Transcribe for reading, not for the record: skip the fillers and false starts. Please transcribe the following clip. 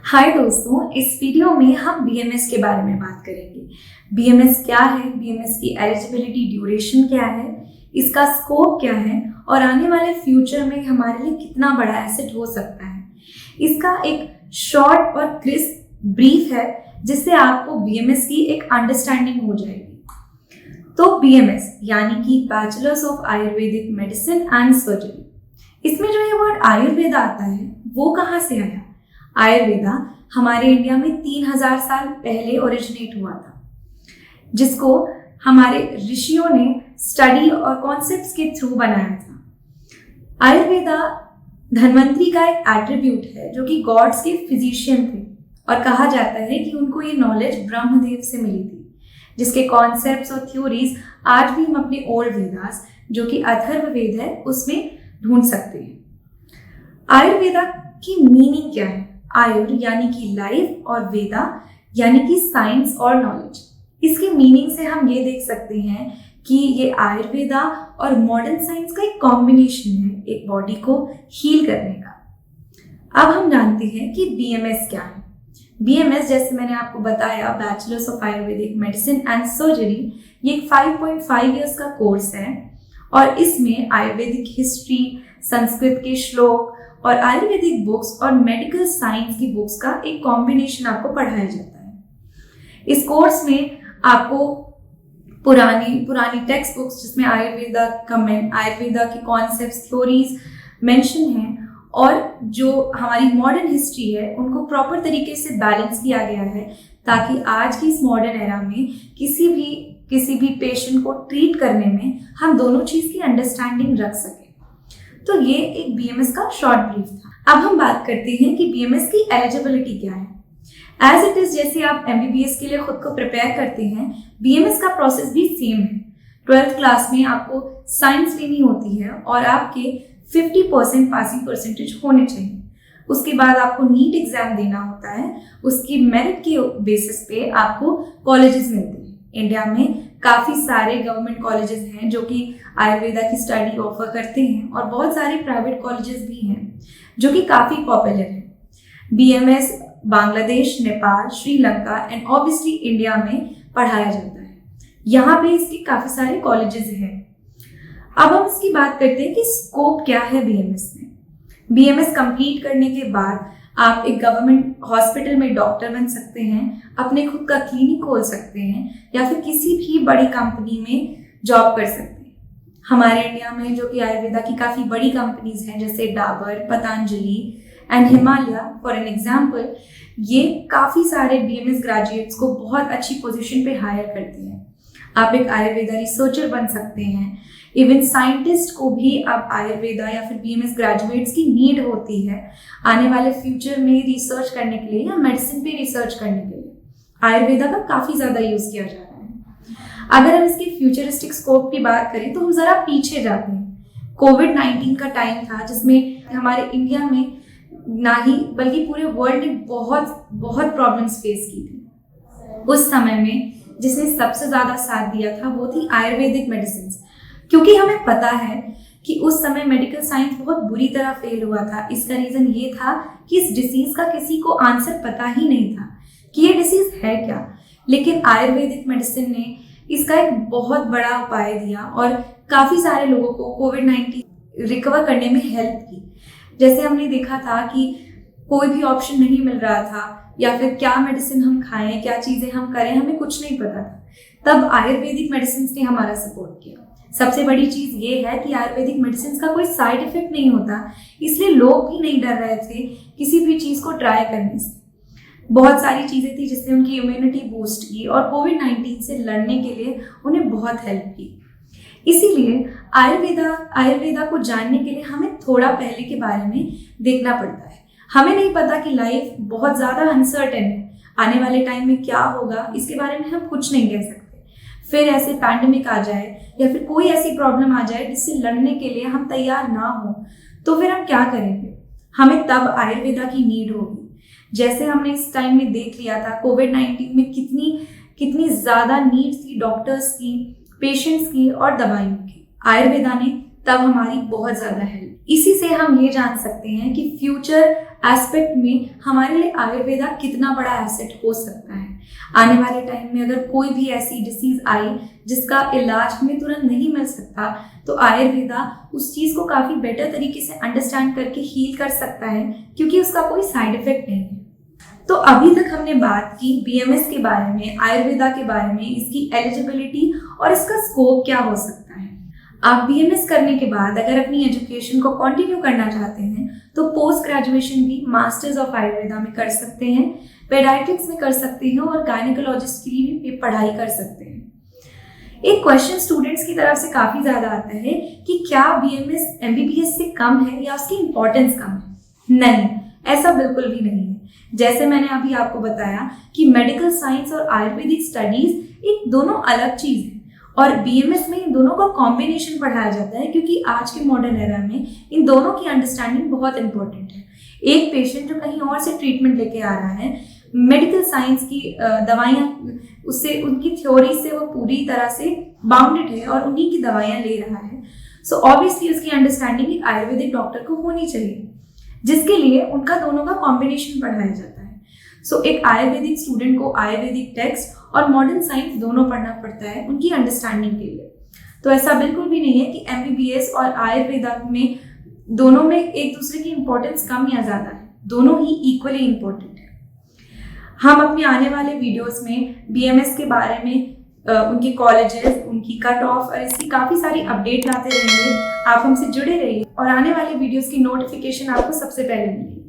हाय दोस्तों, इस वीडियो में हम बीएमएस के बारे में बात करेंगे। बीएमएस क्या है, बीएमएस की एलिजिबिलिटी ड्यूरेशन क्या है, इसका स्कोप क्या है और आने वाले फ्यूचर में हमारे लिए कितना बड़ा एसेट हो सकता है। इसका एक शॉर्ट और क्रिस्प ब्रीफ है जिससे आपको बीएमएस की एक अंडरस्टैंडिंग हो जाएगी। तो बीएमएस यानी कि bachelors of Ayurvedic medicine and surgery, इसमें जो ये वर्ड आयुर्वेदा आता है वो कहाँ से आया? आयुर्वेदा हमारे इंडिया में 3000 साल पहले ओरिजिनेट हुआ था, जिसको हमारे ऋषियों ने स्टडी और कॉन्सेप्ट्स के थ्रू बनाया था। आयुर्वेदा धन्वंतरी का एक एट्रीब्यूट है जो कि गॉड्स के फिजिशियन थे और कहा जाता है कि उनको ये नॉलेज ब्रह्मदेव से मिली थी, जिसके कॉन्सेप्ट्स और थ्योरीज आज भी हम अपने ओल्ड वेदास जो कि अथर्व वेद है उसमें ढूंढ सकते हैं। आयुर्वेदा की मीनिंग क्या है? आयुर यानी कि लाइफ और वेदा यानी कि साइंस और नॉलेज। इसके मीनिंग से हम ये देख सकते हैं कि ये आयुर्वेदा और मॉडर्न साइंस का एक कॉम्बिनेशन है, एक बॉडी को हील करने का। अब हम जानते हैं कि बीएमएस क्या है। बीएमएस, जैसे मैंने आपको बताया, bachelors of Ayurvedic medicine and surgery, ये एक 5.5 इयर्स का कोर्स है और इसमें आयुर्वेदिक हिस्ट्री, संस्कृत के श्लोक और आयुर्वेदिक बुक्स और मेडिकल साइंस की बुक्स का एक कॉम्बिनेशन आपको पढ़ाया जाता है। इस कोर्स में आपको पुरानी टेक्स्ट बुक्स जिसमें आयुर्वेदा की कॉन्सेप्ट्स, थ्योरीज मेंशन हैं और जो हमारी मॉडर्न हिस्ट्री है उनको प्रॉपर तरीके से बैलेंस किया गया है ताकि आज की इस मॉडर्न एरा में किसी भी पेशेंट को ट्रीट करने में हम दोनों चीज की अंडरस्टैंडिंग रख सकें। तो ये एक बीएमएस का शॉर्ट ब्रीफ था। अब हम बात करते हैं कि बीएमएस की एलिजिबिलिटी क्या है। एज इट इज, जैसे आप एमबीबीएस के लिए खुद को प्रिपेयर करते हैं, बीएमएस का प्रोसेस भी सेम है। 12th क्लास में आपको साइंस लेनी होती है और आपके 50% पासिंग परसेंटेज होने चाहिए। उसके बाद आपको नीट एग्जाम देना होता है। उसकी मेरिट के बेसिस पे आपको कॉलेजेस मिलते हैं। इंडिया में काफ़ी सारे गवर्नमेंट कॉलेजेस हैं जो कि आयुर्वेदा की स्टडी ऑफर करते हैं और बहुत सारे प्राइवेट कॉलेजेस भी हैं जो कि काफ़ी पॉपुलर हैं। BMS Bangladesh, Nepal, Sri Lanka and obviously India में पढ़ाया जाता है। यहाँ पे इसके काफ़ी सारे कॉलेजेस हैं। अब हम इसकी बात करते हैं कि स्कोप क्या है बीएमएस में। बीएमएस कंप्लीट करने के बाद आप एक गवर्नमेंट हॉस्पिटल में डॉक्टर बन सकते हैं, अपने खुद का क्लिनिक खोल सकते हैं या फिर किसी भी बड़ी कंपनी में जॉब कर सकते हैं। हमारे इंडिया में जो कि आयुर्वेदा की काफ़ी बड़ी कंपनीज हैं जैसे Dabur, Patanjali and Himalaya for an example, ये काफ़ी सारे बीएमएस ग्रेजुएट्स को बहुत अच्छी पोजीशन पे हायर करती हैं। आप एक आयुर्वेदा रिसर्चर बन सकते हैं। इवन साइंटिस्ट को भी अब आयुर्वेदा या फिर बीएमएस ग्रेजुएट्स की नीड होती है आने वाले फ्यूचर में रिसर्च करने के लिए या मेडिसिन पे रिसर्च करने के लिए। आयुर्वेदा का काफ़ी ज़्यादा यूज़ किया जा रहा है। अगर हम इसके फ्यूचरिस्टिक स्कोप की बात करें तो हम ज़रा पीछे जाते हैं। कोविड-19 का टाइम था जिसमें हमारे इंडिया में ना ही बल्कि पूरे वर्ल्ड ने बहुत प्रॉब्लम्स फेस की थी। उस समय में जिसने सबसे ज़्यादा साथ दिया था वो थी आयुर्वेदिक मेडिसिन, क्योंकि हमें पता है कि उस समय मेडिकल साइंस बहुत बुरी तरह फेल हुआ था। इसका रीज़न ये था कि इस डिसीज़ का किसी को आंसर पता ही नहीं था कि ये डिसीज़ है क्या। लेकिन आयुर्वेदिक मेडिसिन ने इसका एक बहुत बड़ा उपाय दिया और काफ़ी सारे लोगों को कोविड-19 रिकवर करने में हेल्प की। जैसे हमने देखा था कि कोई भी ऑप्शन नहीं मिल रहा था या फिर क्या मेडिसिन हम खाएं, क्या चीज़ें हम करें, हमें कुछ नहीं पता था। तब आयुर्वेदिक मेडिसिन ने हमारा सपोर्ट किया। सबसे बड़ी चीज़ ये है कि आयुर्वेदिक मेडिसिन का कोई साइड इफेक्ट नहीं होता, इसलिए लोग भी नहीं डर रहे थे किसी भी चीज़ को ट्राई करने से। बहुत सारी चीज़ें थी जिसने उनकी इम्यूनिटी बूस्ट की और कोविड-19 से लड़ने के लिए उन्हें बहुत हेल्प की। इसीलिए आयुर्वेदा को जानने के लिए हमें थोड़ा पहले के बारे में देखना पड़ता है। हमें नहीं पता कि लाइफ बहुत ज़्यादा अनसर्टेन है, आने वाले टाइम में क्या होगा इसके बारे में हम कुछ नहीं कह सकते। फिर ऐसे पैंडेमिक आ जाए या फिर कोई ऐसी प्रॉब्लम आ जाए जिससे लड़ने के लिए हम तैयार ना हो, तो फिर हम क्या करेंगे? हमें तब आयुर्वेदा की नीड होगी। जैसे हमने इस टाइम में देख लिया था कोविड-19 में कितनी ज़्यादा नीड थी डॉक्टर्स की, पेशेंट्स की और दवाइयों की। आयुर्वेदा ने तब हमारी बहुत ज़्यादा हेल्प की। इसी से हम ये जान सकते हैं कि फ्यूचर एस्पेक्ट में हमारे लिए आयुर्वेदा कितना बड़ा एसेट हो सकता है। आने वाले टाइम में अगर कोई भी ऐसी डिसीज आई जिसका इलाज हमें तुरंत नहीं मिल सकता, तो आयुर्वेदा उस चीज़ को काफ़ी बेटर तरीके से अंडरस्टैंड करके हील कर सकता है, क्योंकि उसका कोई साइड इफेक्ट नहीं है। तो अभी तक हमने बात की बीएमएस के बारे में, आयुर्वेदा के बारे में, इसकी एलिजिबिलिटी और इसका स्कोप क्या हो सकता है। आप बीएमएस करने के बाद अगर अपनी एजुकेशन को कंटिन्यू करना चाहते हैं तो पोस्ट ग्रेजुएशन भी मास्टर्स ऑफ आयुर्वेदा में कर सकते हैं, पेडियाट्रिक्स में कर सकते हैं और गायनेकोलॉजिस्ट के लिए भी पढ़ाई कर सकते हैं। एक क्वेश्चन स्टूडेंट्स की तरफ से काफ़ी ज़्यादा आता है कि क्या बीएमएस एमबीबीएस से कम है या उसकी इम्पोर्टेंस कम है। नहीं, ऐसा बिल्कुल भी नहीं है। जैसे मैंने अभी आपको बताया कि मेडिकल साइंस और आयुर्वेदिक स्टडीज एक दोनों अलग चीज़ है, और बीएमएस में इन दोनों का कॉम्बिनेशन पढ़ाया जाता है, क्योंकि आज के मॉडर्न एरा में इन दोनों की अंडरस्टैंडिंग बहुत इंपॉर्टेंट है। एक पेशेंट जो कहीं और से ट्रीटमेंट लेके आ रहा है, मेडिकल साइंस की दवाइयाँ उससे, उनकी थ्योरी से वो पूरी तरह से बाउंडेड है और उन्हीं की दवाइयाँ ले रहा है, सो ऑब्वियसली उसकी अंडरस्टैंडिंग एक आयुर्वेदिक डॉक्टर को होनी चाहिए, जिसके लिए उनका दोनों का कॉम्बिनेशन पढ़ाया जाता है। सो एक आयुर्वेदिक स्टूडेंट को आयुर्वेदिक टेक्स्ट और मॉडर्न साइंस दोनों पढ़ना पड़ता है उनकी अंडरस्टैंडिंग के लिए। तो ऐसा बिल्कुल भी नहीं है कि एमबीबीएस और आयुर्वेदा में दोनों में एक दूसरे की इम्पोर्टेंस कम या ज़्यादा है, दोनों ही इक्वली इम्पोर्टेंट है। हम अपने आने वाले वीडियोस में बीएमएस के बारे में, उनके कॉलेजेस, उनकी कट ऑफ और इसकी काफ़ी सारी अपडेट लाते रहेंगे। आप हमसे जुड़े रहिए और आने वाले वीडियोस की नोटिफिकेशन आपको सबसे पहले मिलेगी।